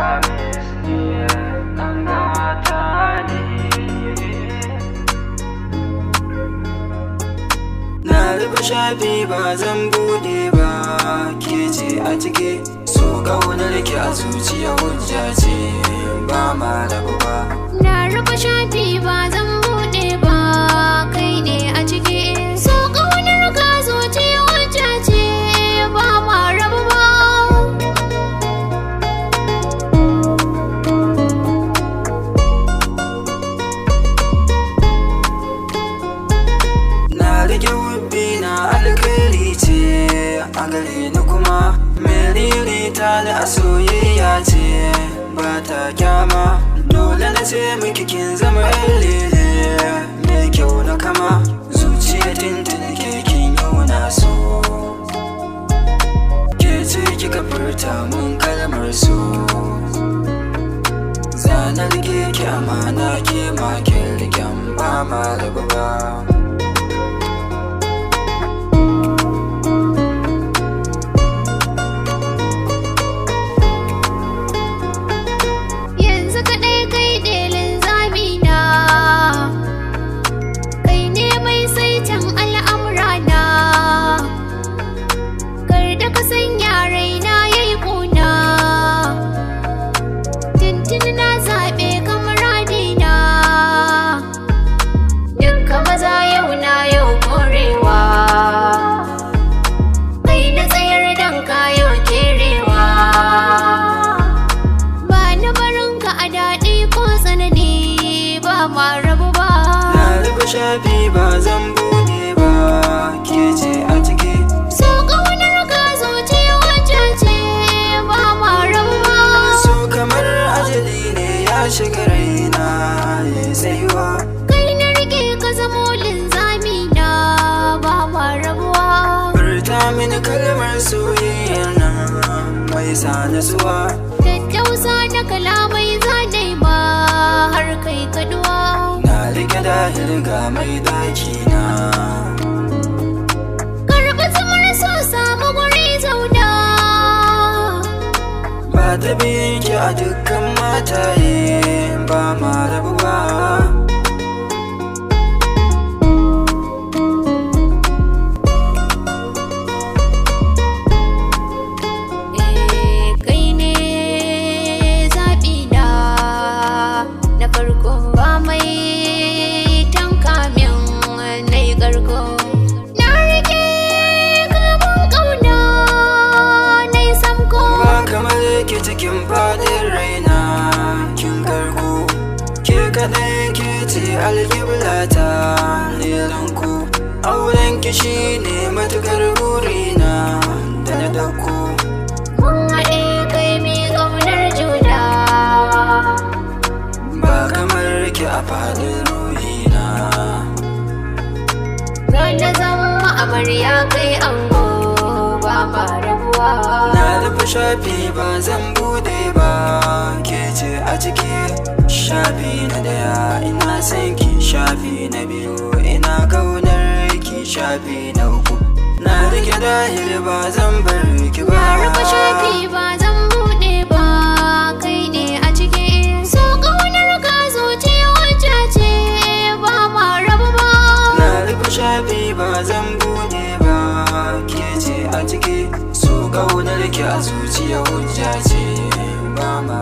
Khamees ne dangata ne. Na rufe shafi ba zan bude ba, ke ce a ciki. So ƙaunar ki a zuciya hujja ce, ba ma rabu ba. Na rufe shafi ba zan bude ba, kai ne a ciki. So ƙaunar ka zuciya hujja ce, ba ma rabu ba. Na rage wubbi na alkhairi ce a gare ni kuma menene ta da a soyayya ce ba ta kyama. Dole na ce miki kin zama yan lele mai kyau na kama. Zuciya tintin ke kin yuna so, ke ce kika furta mun kalmar so. Zanar ke ki amana ke ma kin riƙen ba ma rabu ba. Shafi ba zan bude ba, ke ce a ciki. So ƙaunar ka zuciya wacce ce, ba ma rabuwa. So kamar ajali ne ya shiga raina ya tsayuwa. Kai na rike ka zamo linzami na, ba ma rabuwa. Furta mini kalmar soyayya nan mai sa nasuwa. Tattausa na kalamai zanai ma har kai kaduwa. Rike dahil ga mai daki na, karɓi zamar so samu guri zauna. ba ta biyan ki a dukkan mataye, ba ma rabuwa. Kai ne zaɓi na farko, ba mai cikin fadin raina kin karko. Ke kaɗai ke ce alƙiblata lelanku. Auren ki shine matukar burina da na dauko. Mun haɗe kai mi ƙaunar juna, ba kamar ki a fadin ruhina. Rana zama amarya kai ango, ba ma rabuwa. Na rufe shafi ba zan bude ba, ke ce a ciki. Shafi na daya ina son ki, shafi na biyu ina kaunar ki, shafi na uku na rike dahil ba zan bar ki ba. Na rufe shafi ba zan bude ba, kai ne a ciki. So ƙaunar ka zuciya wacce ce, ba ma rabu ba. Na rufe shafi ba zan bude ba, ke ce a ciki. So ƙaunar ki a zuciya hujja ce, ba ma